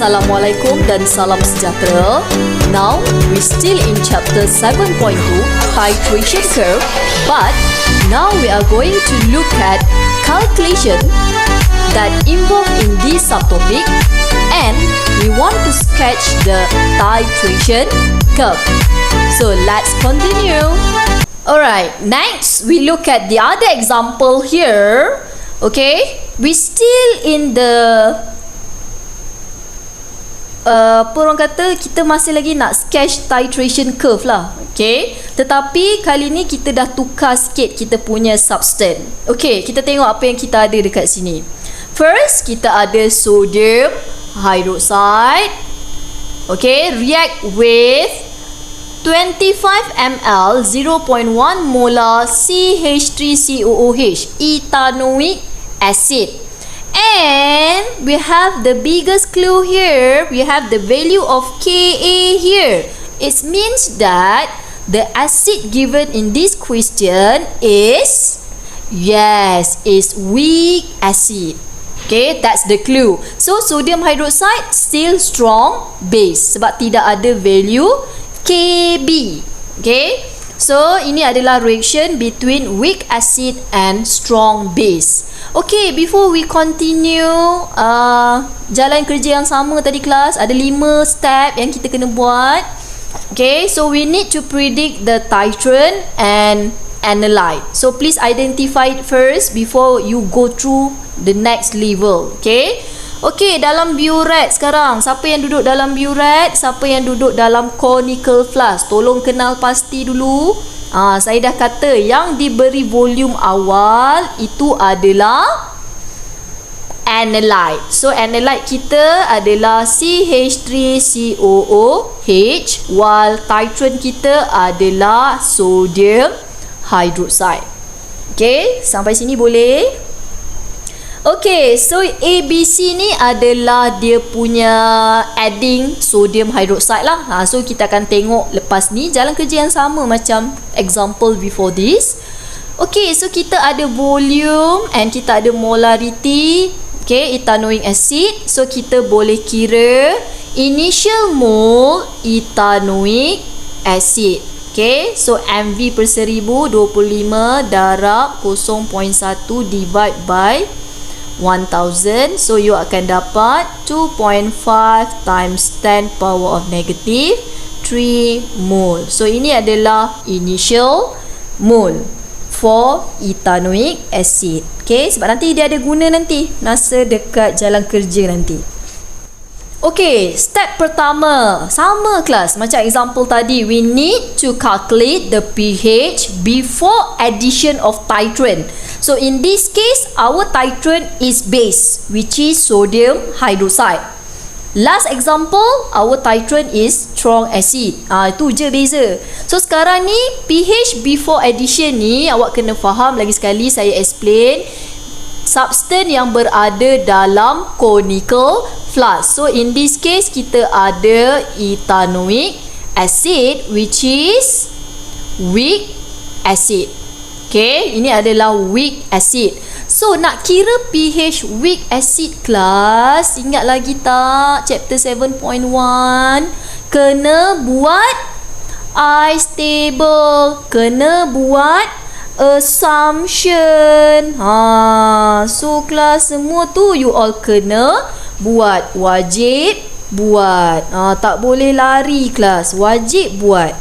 Assalamualaikum dan salam sejahtera. Now, we still in chapter 7.2, titration curve, but now we are going to look at calculation that involved in this subtopic, and we want to sketch the titration curve. So, let's continue. Alright, next we look at the other example here. Okay, we still in the apa orang kata, kita masih lagi nak sketch titration curve lah. Okay, tetapi kali ni kita dah tukar sikit kita punya substance. Okay, kita tengok apa yang kita ada dekat sini. First, kita ada sodium hydroxide. Okay, react with 25 ml 0.1 molar CH3COOH, ethanoic acid. And we have the biggest clue here. We have the value of Ka here. It means that the acid given in this question is, yes, is weak acid. Okay, that's the clue. So sodium hydroxide still strong base sebab tidak ada value Kb. Okay, so ini adalah reaction between weak acid and strong base. Okay, before we continue jalan kerja yang sama tadi kelas, ada 5 step yang kita kena buat. Okay, so we need to predict the titrant and analyte. So please identify it first before you go through the next level. Okay, okay, dalam biuret sekarang, siapa yang duduk dalam biuret, siapa yang duduk dalam conical flask, tolong kenal pasti dulu. Saya dah kata yang diberi volume awal itu adalah analyte. So analyte kita adalah CH3COOH, while titrant kita adalah sodium hydroxide. Okay, sampai sini boleh? Okay, so ABC ni adalah dia punya adding sodium hydroxide lah. So kita akan tengok lepas ni jalan kerja yang sama macam example before this. Okay, so kita ada volume and kita ada molarity. Okay, ethanoic acid. So kita boleh kira initial mole ethanoic acid. Okay, so MV per 1000 25 darab 0.1 divide by 1000. So you akan dapat 2.5 times 10 power of negative 3 mole. So ini adalah initial mole for ethanoic acid. Okay, sebab nanti dia ada guna nanti masa dekat jalan kerja nanti. Okay, step pertama sama kelas macam example tadi. We need to calculate the pH before addition of titrant. So in this case, our titrant is base, which is sodium hydroxide. Last example, our titrant is strong acid. Itu je beza. So sekarang ni pH before addition ni awak kena faham lagi sekali, saya explain. Substance yang berada dalam conical flask. So in this case kita ada ethanoic acid, which is weak acid. Okay, ini adalah weak acid. So nak kira pH weak acid kelas, ingat lagi tak chapter 7.1, kena buat ice table, kena buat assumption. So kelas semua tu you all kena buat, wajib buat. Tak boleh lari kelas, wajib buat.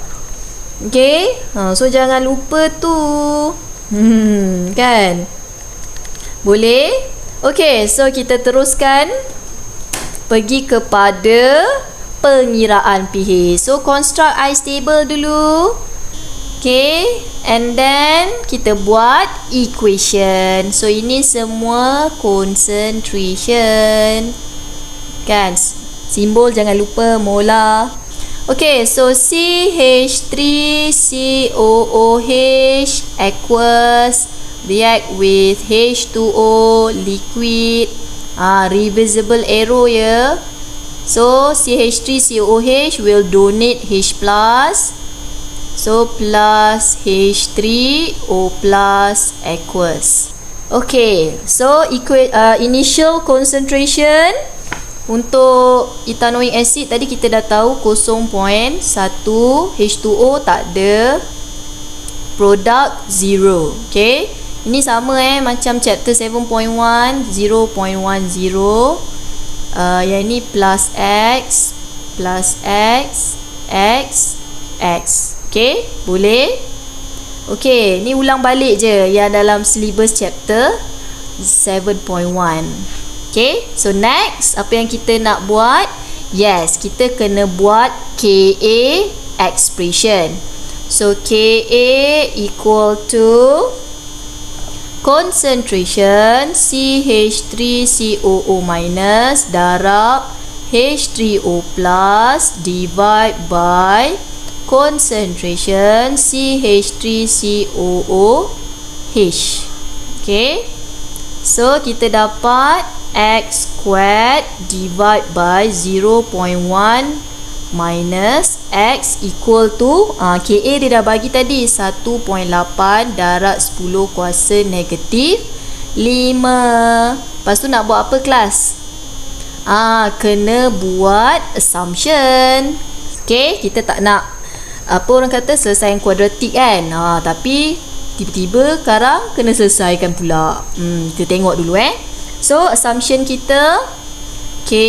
Okay, so jangan lupa tu. Kan? Boleh? Okay, so kita teruskan pergi kepada pengiraan pH. So construct ice table dulu. Okay, and then kita buat equation. So ini semua concentration. Kan? Simbol jangan lupa molar. Okay, so CH3COOH aqueous react with H2O liquid. Reversible arrow ya. So CH3COOH will donate H+. So plus H3O plus aqueous. Okay, so initial concentration Untuk ethanoic acid tadi kita dah tahu 0.1 H2O tak ada, produk 0. Okay, ini sama macam chapter 7.1 0.10. Yang ni plus X X. Okay, boleh? Okay, ni ulang balik je yang dalam syllabus chapter 7.1. Okay, so next apa yang kita nak buat? Yes, kita kena buat Ka expression. So Ka equal to concentration CH3COO minus darab H3O plus divide by concentration CH3COOH. Okay, so kita dapat X squared divide by 0.1 minus X equal to Ka dia dah bagi tadi 1.8 darab 10 kuasa negatif 5. Lepas tu nak buat apa kelas? Kena buat assumption. Okay, kita tak nak apa orang kata selesaikan kuadratik kan, tapi tiba-tiba sekarang kena selesaikan pula. Kita tengok dulu So assumption kita Ka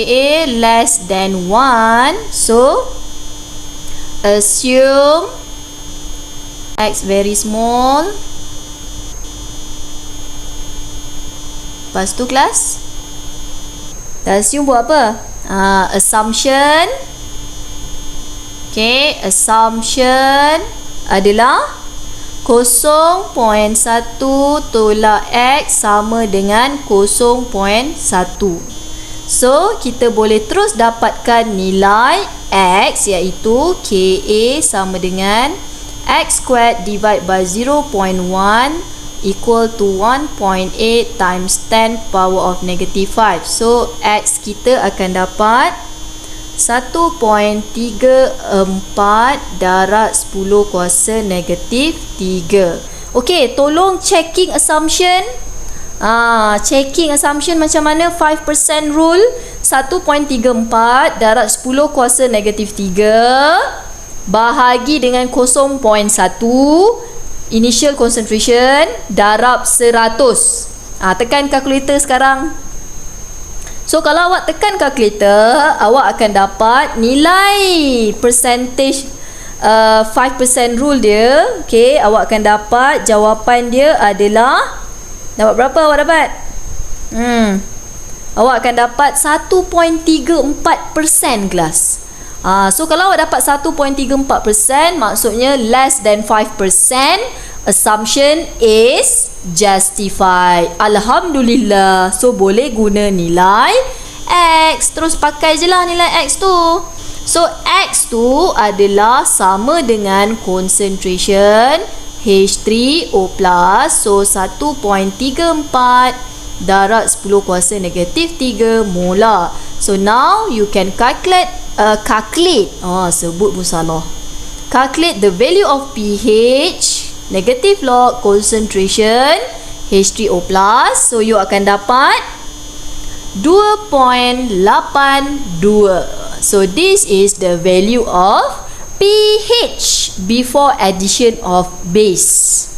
less than 1. So assume X very small. Lepas tu kelas dah assume buat apa? Assumption. Okay, assumption adalah 0.1 tolak X sama dengan 0.1. So, kita boleh terus dapatkan nilai X iaitu Ka sama dengan X squared divide by 0.1 equal to 1.8 times 10 power of negative 5. So, X kita akan dapat 1.34 darab 10 kuasa negatif 3. Okey, tolong checking assumption. Checking assumption macam mana? 5% rule. 1.34 darab 10 kuasa negatif 3 bahagi dengan 0.1 initial concentration darab 100. Tekan kalkulator sekarang. So, kalau awak tekan kalkulator, awak akan dapat nilai percentage 5% rule dia. Okay, awak akan dapat jawapan dia adalah, dapat berapa awak dapat? Awak akan dapat 1.34% kelas. So, kalau awak dapat 1.34%, maksudnya less than 5%, assumption is justified. Alhamdulillah. So, boleh guna nilai X. Terus pakai je lah nilai X tu. So, X tu adalah sama dengan concentration H3O+. So, 1.34 darab 10 kuasa negatif 3 molar. So, now you can calculate. Sebut pun salah. Calculate the value of pH, negative log concentration H3O+. So, you akan dapat 2.82. So, this is the value of pH before addition of base.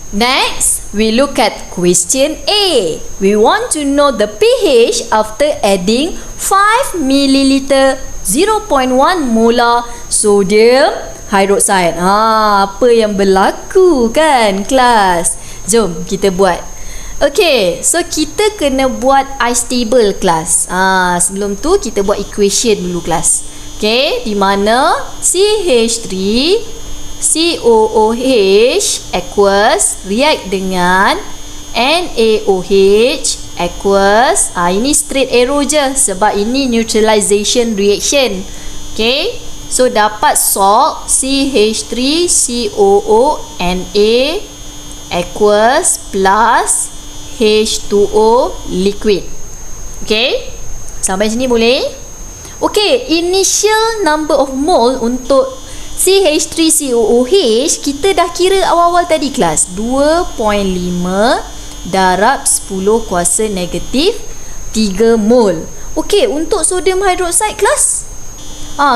Next, we look at question A. We want to know the pH after adding 5 ml 0.1 molar sodium hydroxide. Apa yang berlaku kan kelas? Jom kita buat. Okay, so kita kena buat ice table kelas. Sebelum tu kita buat equation dulu kelas. Okay, di mana CH3 COOH aqueous react dengan NaOH aqueous. Ini straight arrow je sebab ini neutralization reaction. Okay, so dapat salt CH3COONa aqueous plus H2O liquid. Okay, sampai sini boleh? Okay, initial number of mole untuk CH3COOH kita dah kira awal-awal tadi kelas. 2.5 darab 10 kuasa negatif 3 mol. Okey, untuk sodium hydroxide kelas.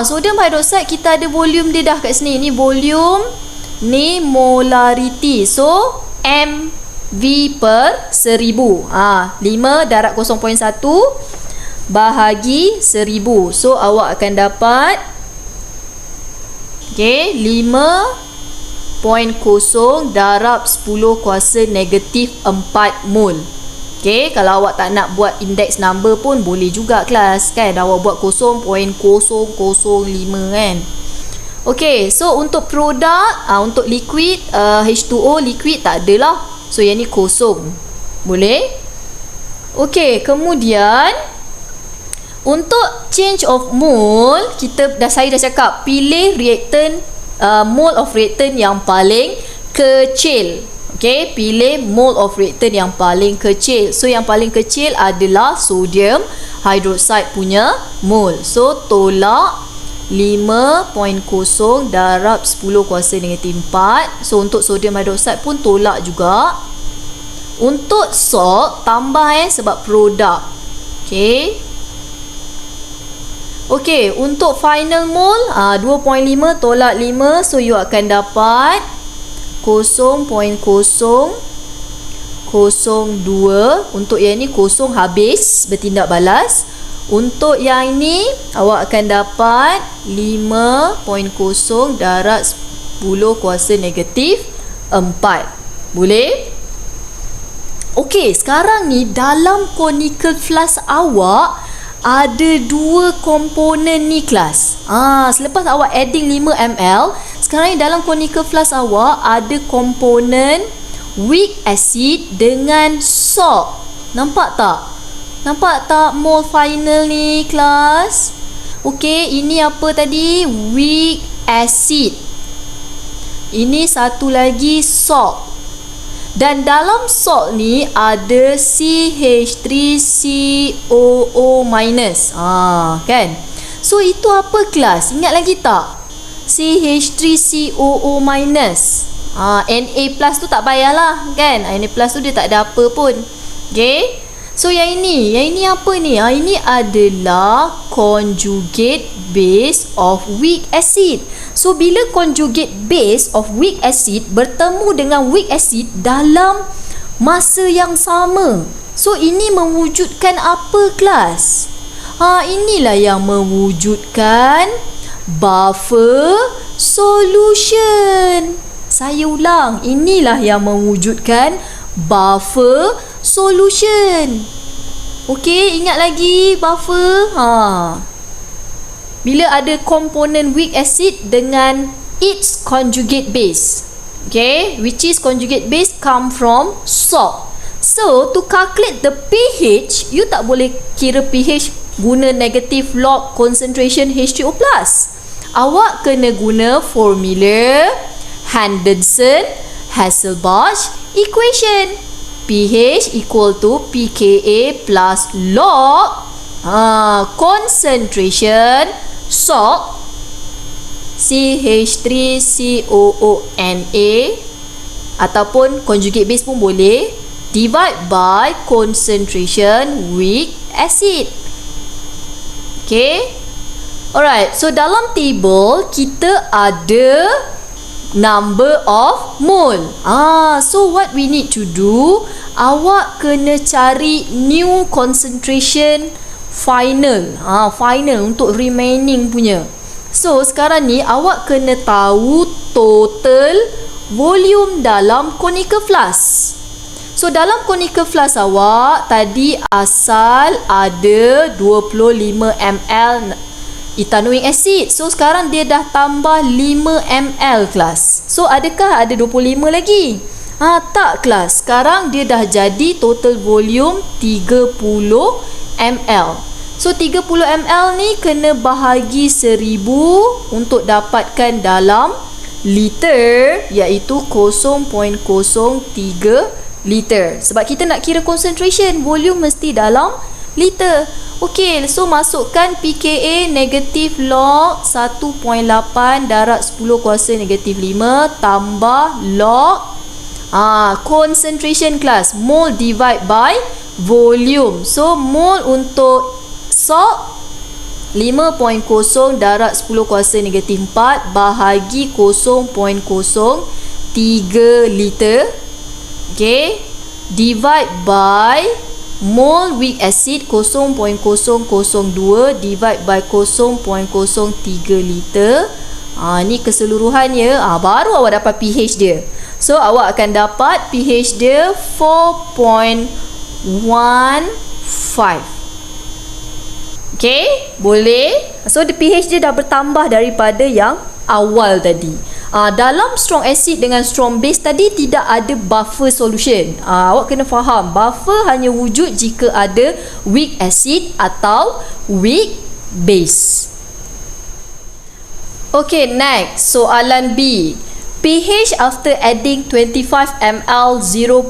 Sodium hydroxide kita ada volume dia dah kat sini. Ni volume, ni molarity. So mv per 1000. 5 darab 0.1 bahagi 1000. So awak akan dapat 5.0 darab 10 kuasa negatif 4 mol. Kalau awak tak nak buat index number pun boleh juga kelas kan. Awak buat 0.005 kan. So untuk produk, untuk liquid, H2O liquid tak adalah. So yang ni kosong. Boleh? Kemudian untuk change of mole, saya dah cakap pilih reactant, mole of reactant yang paling kecil. Pilih mole of reactant yang paling kecil. So yang paling kecil adalah sodium hydroxide punya mole. So tolak 5.0 darab 10 kuasa negatif 4. So untuk sodium hydroxide pun tolak juga. Untuk salt tambah sebab produk. Untuk final mole 2.5 tolak 5. So you akan dapat 0.002. Untuk yang ni kosong habis bertindak balas. Untuk yang ni awak akan dapat 5.0 darab 10 kuasa negatif 4. Boleh? Sekarang ni dalam conical flask awak ada 2 komponen ni kelas. Selepas awak adding 5 ml, sekarang ni dalam conical flask awak ada komponen weak acid dengan salt. Nampak tak? Mole final ni kelas? Ini apa tadi? Weak acid. Ini satu lagi salt. Dan dalam salt ni ada CH3COO-. Kan? So itu apa kelas? Ingat lagi tak? CH3COO-. Na plus tu tak payahlah kan? Na plus tu dia tak ada apa pun. So yang ini apa ni? Ini adalah conjugate base of weak acid. So bila conjugate base of weak acid bertemu dengan weak acid dalam masa yang sama, so ini mewujudkan apa kelas? Inilah yang mewujudkan buffer solution. Saya ulang, inilah yang mewujudkan buffer solution. Ingat lagi buffer? Bila ada komponen weak acid dengan its conjugate base. Which is conjugate base come from salt. So to calculate the pH, you tak boleh kira pH guna negative log concentration H3O+. Awak kena guna formula Henderson-Hasselbalch equation. pH equal to pKa plus log concentration salt CH3COONA ataupun conjugate base pun boleh, divide by concentration weak acid. Alright, so dalam table kita ada number of mole. So what we need to do, awak kena cari new concentration final. Final untuk remaining punya. So sekarang ni awak kena tahu total volume dalam conical flask. So dalam conical flask awak tadi asal ada 25 ml ethanoic acid. So sekarang dia dah tambah 5 ml kelas. So adakah ada 25 lagi? Tak kelas. Sekarang dia dah jadi total volume 30 ml. So 30 ml ni kena bahagi 1000 untuk dapatkan dalam liter, iaitu 0.03 liter. Sebab kita nak kira concentration, volume mesti dalam liter. So masukkan pKa negatif log 1.8 darab 10 kuasa negatif 5 tambah log concentration kelas, mole divide by volume. So mol untuk salt 5.0 darab 10 kuasa negatif 4 bahagi 0.03 liter. Okay, divide by mol weak acid 0.002 divide by 0.03 liter. Ni keseluruhannya. Baru awak dapat pH dia. So awak akan dapat pH dia 4.15. Okay, boleh. So the pH dia dah bertambah daripada yang awal tadi. Dalam strong acid dengan strong base tadi tidak ada buffer solution. Awak kena faham, buffer hanya wujud jika ada weak acid atau weak base. Okay, next soalan B. pH after adding 25 ml 0.1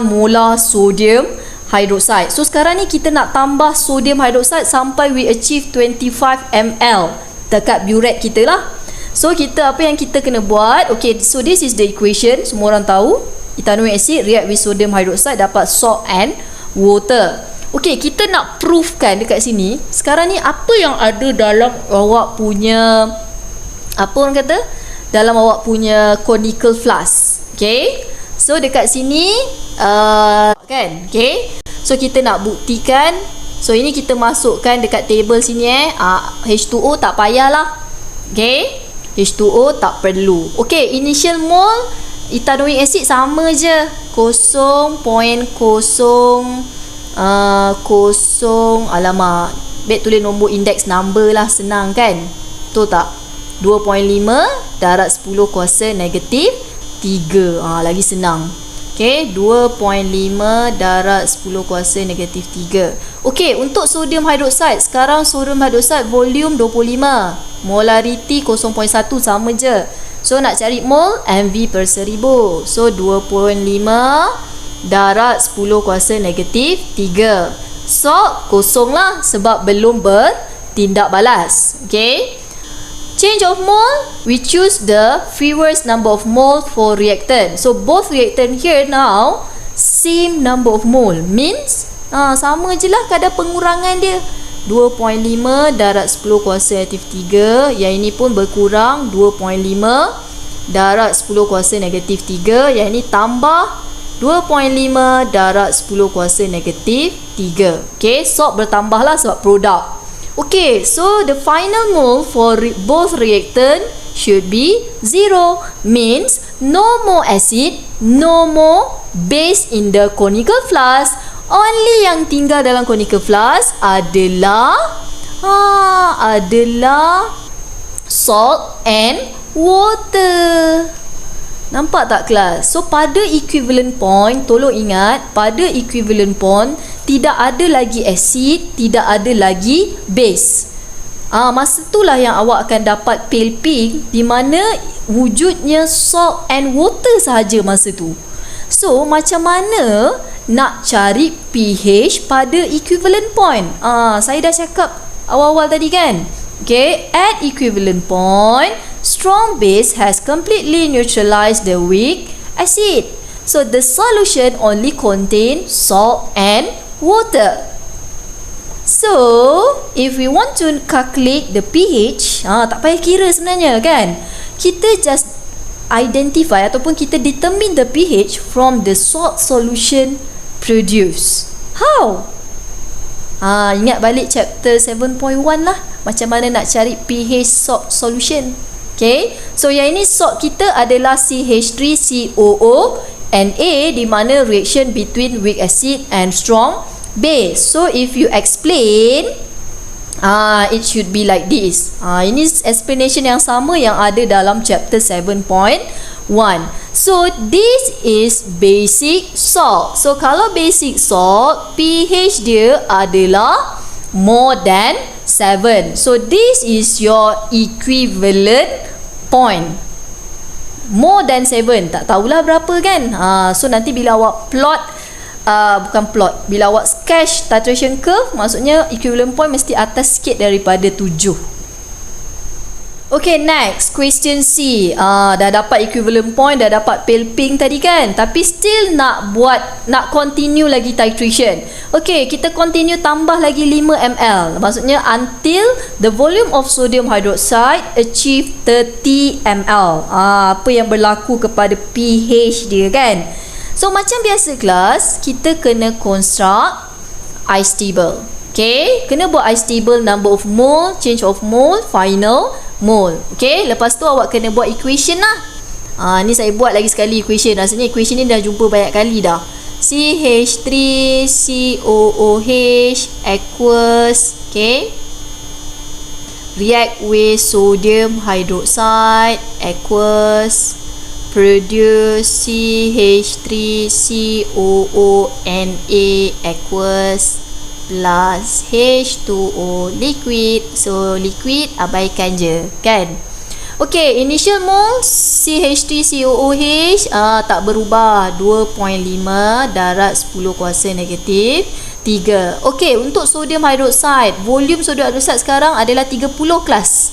molar sodium hydroxide. So sekarang ni kita nak tambah sodium hydroxide sampai we achieve 25 ml dekat burette kita lah. So apa yang kita kena buat? Okay, so this is the equation. Semua orang tahu ethanoic acid react with sodium hydroxide dapat salt and water. Okay, kita nak proofkan dekat sini. Sekarang ni apa yang ada dalam awak punya, apa orang kata, dalam awak punya conical flask. Okay, so dekat sini kan, okay. So kita nak buktikan. So ini kita masukkan dekat table sini H2O tak payahlah. Okay, H2O tak perlu. Okay, initial mole ethanoic acid sama je 0.0 alamak, baik tulis nombor index number lah, senang kan. Betul tak? 2.5 darab 10 kuasa negatif 3. Lagi senang. Okay, 2.5 darab 10 kuasa negatif 3. Okay, untuk sodium hydroxide, sekarang sodium hydroxide volume 25, molarity 0.1, sama je. So nak cari mol, mv per 1000. So 2.5 darab 10 kuasa negatif 3. Salt kosong lah sebab belum bertindak balas. Okay, change of mole, we choose the fewest number of mole for reactant. So both reactant here now same number of mole, means sama je lah kadar pengurangan dia. 2.5 darab 10 kuasa negatif 3. Yang ini pun berkurang 2.5 darab 10 kuasa negatif 3. Yang ini tambah 2.5 darab 10 kuasa negatif 3. Okay, salt bertambah lah sebab produk. Okay, so the final mole for both reactant should be 0, means no more acid, no more base in the conical flask. Only yang tinggal dalam conical flask adalah salt and water. Nampak tak kelas? So pada equivalent point, tolong ingat, pada equivalent point tidak ada lagi acid, tidak ada lagi base. Masa itulah yang awak akan dapat pale pink, di mana wujudnya salt and water sahaja masa tu. So macam mana nak cari pH pada equivalent point? Saya dah cakap awal-awal tadi kan. Okay, at equivalent point, strong base has completely neutralized the weak acid. So the solution only contain salt and water. So if we want to calculate the pH, tak payah kira sebenarnya kan. Kita just identify ataupun kita determine the pH from the salt solution produced. How? Ingat balik chapter 7.1 lah, macam mana nak cari pH salt solution. Okay, so yang ini salt kita adalah CH3COO Na, di mana reaction between weak acid and strong base. So if you explain, it should be like this. Ini explanation yang sama yang ada dalam chapter 7.1. So this is basic salt. So kalau basic salt, pH dia adalah more than 7. So this is your equivalent point. More than 7, tak tahulah berapa kan. So nanti bila awak plot, bila awak sketch titration curve, maksudnya equivalent point mesti atas sikit daripada 7. Okay, next question C. Dah dapat equivalent point, dah dapat pale pink tadi kan, tapi still nak continue lagi titration. Okay, kita continue tambah lagi 5 ml. Maksudnya until the volume of sodium hydroxide achieve 30 ml. Apa yang berlaku kepada pH dia kan. So macam biasa kelas, kita kena construct ice table. Okay, kena buat ice table, number of mole, change of mole, final mole. Okay, lepas tu awak kena buat equation lah. Ni saya buat lagi sekali equation. Rasanya equation ni dah jumpa banyak kali dah. CH3COOH aqueous, okay, react with sodium hydroxide aqueous, produce CH3COONA aqueous plus H2O liquid. So liquid abaikan je kan. Okay, initial mole CH3COOH tak berubah, 2.5 darat 10 kuasa negatif 3. Okay, untuk sodium hydroxide, volume sodium hydroxide sekarang adalah 30 kelas.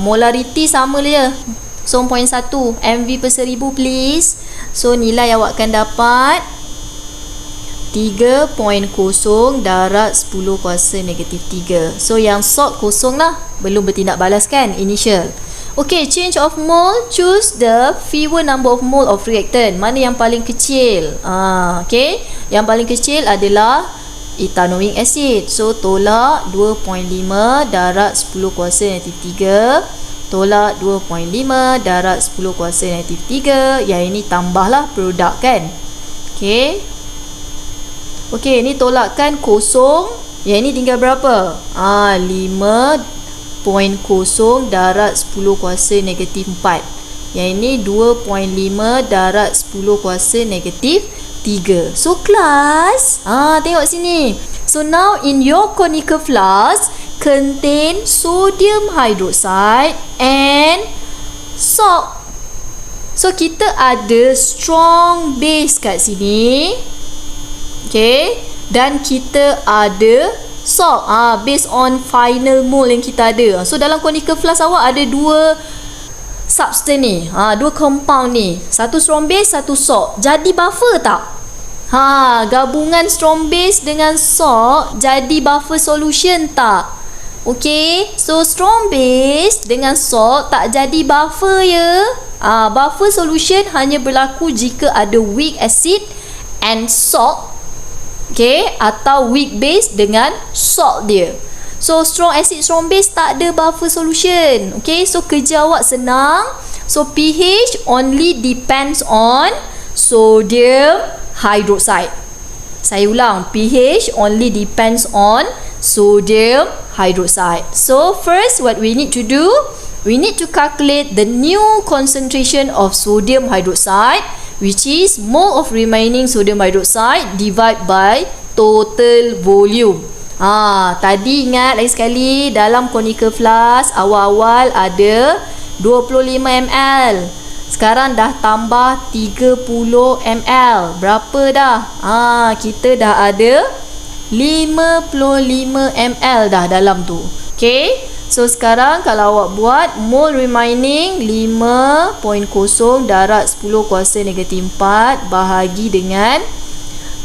Molarity sama je, 0.1 mv per 1000 please. So nilai awak akan dapat 3.0 darat 10 kuasa negatif 3. So yang salt kosong lah, belum bertindak balas kan, initial. Okay, change of mole, choose the fewer number of mole of reactant. Mana yang paling kecil? Okay, yang paling kecil adalah ethanoic acid. So tolak 2.5 darat 10 kuasa negatif 3, tolak 2.5 darat 10 kuasa negatif 3. Yang ini tambahlah produk kan. Okay, okey, ni tolakkan kosong. Yang ini tinggal berapa? 5.0 darat 10 kuasa negatif 4. Yang ini 2.5 darat 10 kuasa negatif 3. So class, tengok sini. So now in your conical flask contain sodium hydroxide and salt. So kita ada strong base kat sini. Okay, dan kita ada salt based on final mole yang kita ada. So dalam conical flask awak ada dua substance ni, dua compound ni, satu strong base, satu salt. Jadi buffer tak? Gabungan strong base dengan salt jadi buffer solution tak? Okay, so strong base dengan salt tak jadi buffer ya. Buffer solution hanya berlaku jika ada weak acid and salt. Okay, atau weak base dengan salt dia. So strong acid, strong base tak ada buffer solution. Okay, so kerja awak senang. So pH only depends on sodium hydroxide. Saya ulang, pH only depends on sodium hydroxide. So first what we need to do, we need to calculate the new concentration of sodium hydroxide, which is mole of remaining sodium hydroxide divide by total volume. Tadi ingat lagi sekali, dalam conical flask awal-awal ada 25 ml. Sekarang dah tambah 30 ml. Berapa dah? Kita dah ada 55 ml dah dalam tu. Okay, so sekarang kalau awak buat mole remaining 5.0 darat 10 kuasa negatif 4 bahagi dengan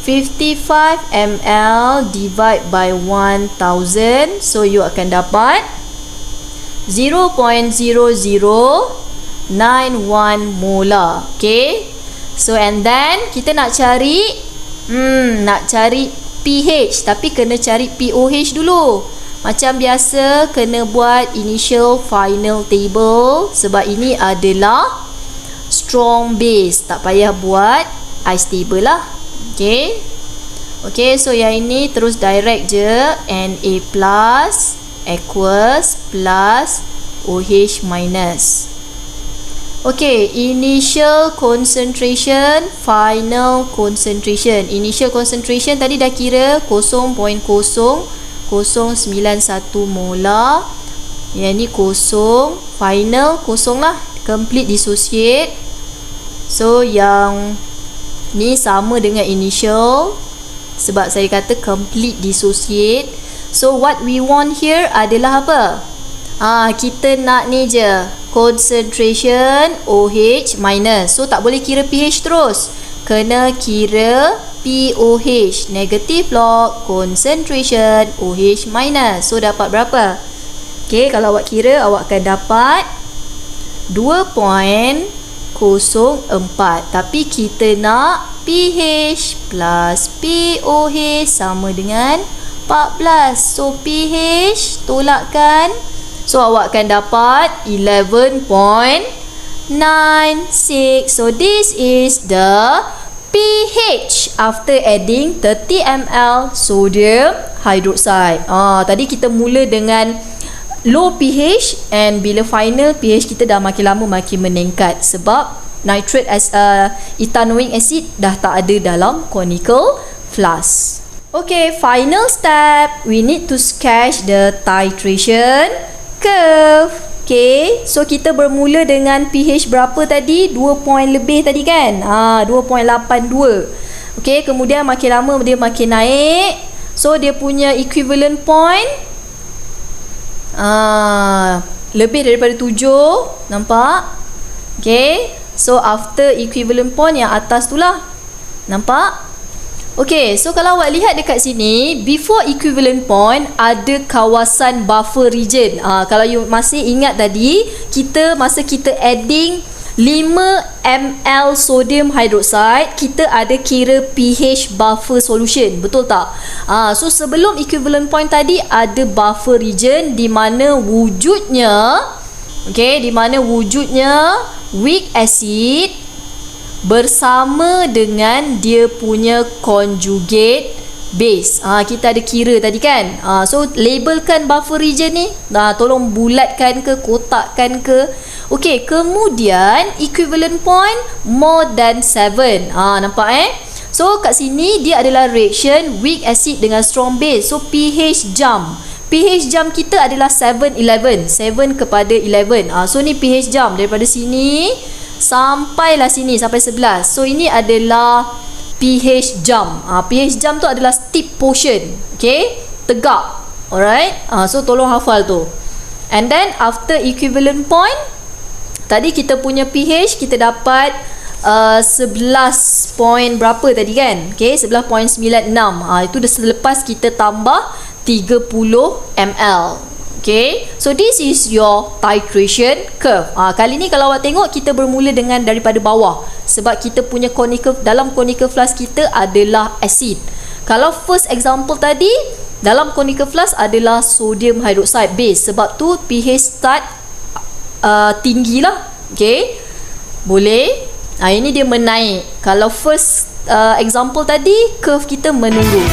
55 ml divide by 1000. So you akan dapat 0.0091 molar. Okay, so and then kita nak cari pH, tapi kena cari pOH dulu. Macam biasa kena buat initial final table, sebab ini adalah strong base, tak payah buat ice table lah. Okay, okay, so yang ini terus direct je, Na plus aqueous plus OH minus. Okay, initial concentration, final concentration. Initial concentration tadi dah kira 0.0091 molar. Yang ni kosong. Final kosong lah, complete dissociate. So yang ni sama dengan initial, sebab saya kata complete dissociate. So what we want here adalah apa? Kita nak ni je, concentration OH minus. So tak boleh kira pH terus, kena kira POH, negative log concentration OH minus. So dapat berapa? Okay, kalau awak kira, awak akan dapat 2.04. Tapi kita nak pH plus POH sama dengan 14. So pH tolakkan, so awak akan dapat 11.96. So this is the pH after adding 30 ml sodium hydroxide. Tadi kita mula dengan low pH, and bila final pH kita dah makin lama makin meningkat sebab nitrate as ethanoic acid dah tak ada dalam conical flask. Okay, final step, we need to sketch the titration curve. Okay, so kita bermula dengan pH berapa tadi? 2 point lebih tadi kan? 2.82. Okay, kemudian makin lama dia makin naik. So dia punya equivalent point lebih daripada 7. Nampak? Okay, so after equivalent point yang atas tu lah. Nampak? Okay, so kalau awak lihat dekat sini, before equivalent point ada kawasan buffer region. Kalau you masih ingat tadi, masa kita adding 5 ml sodium hydroxide, kita ada kira pH buffer solution, betul tak? So sebelum equivalent point tadi ada buffer region di mana wujudnya weak acid bersama dengan dia punya conjugate base. Kita ada kira tadi kan. So labelkan buffer region ni. Tolong bulatkan ke, kotakkan ke. Okey, kemudian equivalent point more than 7. Nampak So kat sini dia adalah reaction weak acid dengan strong base. So pH jump. pH jump kita adalah 7-11. 7 kepada 11. So ni pH jump daripada sini sampailah sini, sampai 11. So ini adalah pH jump. pH jump tu adalah steep portion. Okay, tegak. Alright, so tolong hafal tu. And then after equivalent point, tadi kita punya pH kita dapat 11 point berapa tadi kan? Okay, 11.96. Itu dah selepas kita tambah 30 ml. Okay, so this is your titration curve. Kali ni kalau awak tengok, kita bermula dengan daripada bawah sebab kita punya dalam conical flask kita adalah acid. Kalau first example tadi, dalam conical flask adalah sodium hydroxide base, sebab tu pH start tinggi lah. Okay, boleh. Ini dia menaik. Kalau first example tadi, curve kita menurun.